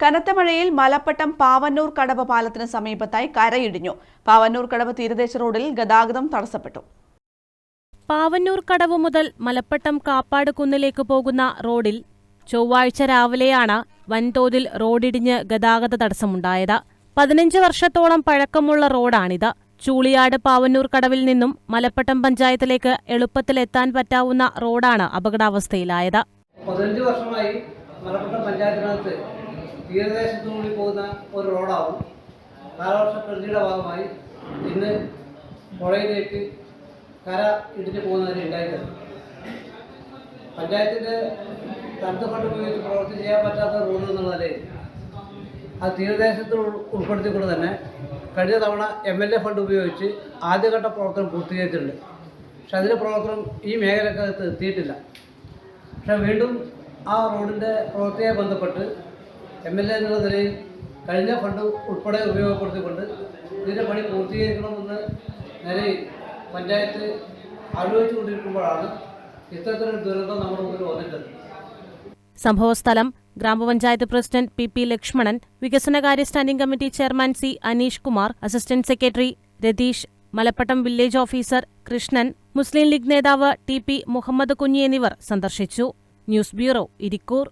കനത്ത മഴയിൽ മലപ്പട്ടം പാവന്നൂർ കടവ് പാലത്തിന് സമീപത്തായി കരയിടിഞ്ഞു. പാവന്നൂർ കടവ് തീരദേശ റോഡിൽ ഗതാഗതം തടസ്സപ്പെട്ടു. പാവന്നൂർ കടവ് മുതൽ മലപ്പട്ടം കാപ്പാട് കുന്നിലേക്ക് പോകുന്ന റോഡിൽ ചൊവ്വാഴ്ച രാവിലെയാണ് വൻതോതിൽ റോഡിടിഞ്ഞ് ഗതാഗത തടസ്സമുണ്ടായത്. 15 വർഷത്തോളം പഴക്കമുള്ള റോഡാണിത്. ചൂളിയാട് പാവന്നൂർ കടവിൽ നിന്നും മലപ്പട്ടം പഞ്ചായത്തിലേക്ക് എളുപ്പത്തിൽ എത്താൻ പറ്റാവുന്ന റോഡാണ് അപകടാവസ്ഥയിലായത്. 15 വർഷമായി മലപ്പട്ടം പഞ്ചായത്തിനകത്ത് തീരദേശത്തുകൂടി പോകുന്ന ഒരു റോഡാവും. കാലവർഷക്കെടുതിയുടെ ഭാഗമായി ഇന്ന് പുഴയിലേക്ക് കര ഇടിഞ്ഞു പോകുന്നതിന് ഉണ്ടായത്. പഞ്ചായത്തിൻ്റെ തനത് ഫണ്ട് ഉപയോഗിച്ച് പ്രവൃത്തി ചെയ്യാൻ പറ്റാത്ത റോഡ് എന്നുള്ള നിലയിൽ അത് തീരദേശത്ത് ഉൾപ്പെടുത്തിക്കൊണ്ട് തന്നെ കഴിഞ്ഞ തവണ MLA ഫണ്ട് ഉപയോഗിച്ച് ആദ്യഘട്ട പ്രവർത്തനം പൂർത്തീകരിച്ചിട്ടുണ്ട്. പക്ഷെ അതിൻ്റെ പ്രവർത്തനം ഈ മേഖലക്കകത്ത് എത്തിയിട്ടില്ല. പക്ഷെ വീണ്ടും ആ റോഡിൻ്റെ പ്രവൃത്തിയെ ബന്ധപ്പെട്ട് MLA എന്നുള്ള നിലയിൽ കഴിഞ്ഞ ഫണ്ട് ഉൾപ്പെടെ ഉപയോഗപ്പെടുത്തിക്കൊണ്ട് ഇതിൻ്റെ പണി പൂർത്തീകരിക്കണമെന്ന് നിലയിൽ പഞ്ചായത്ത് ആലോചിച്ചുകൊണ്ടിരിക്കുമ്പോഴാണ് ഇത്തരത്തിലൊരു ദുരന്തം നമ്മുടെ മുന്നിൽ വന്നിട്ടുള്ളത്. സംഭവസ്ഥലം ഗ്രാമപഞ്ചായത്ത് പ്രസിഡന്റ് PP ലക്ഷ്മണൻ, വികസനകാര്യ standing committee chairman C Aneesh Kumar, assistant secretary Ratheesh, Malappattam village officer Krishnan, Muslim League നേതാവ് TP മുഹമ്മദ് കുഞ്ഞി എന്നിവർ സന്ദർശിച്ചു. News bureau, Irikkur.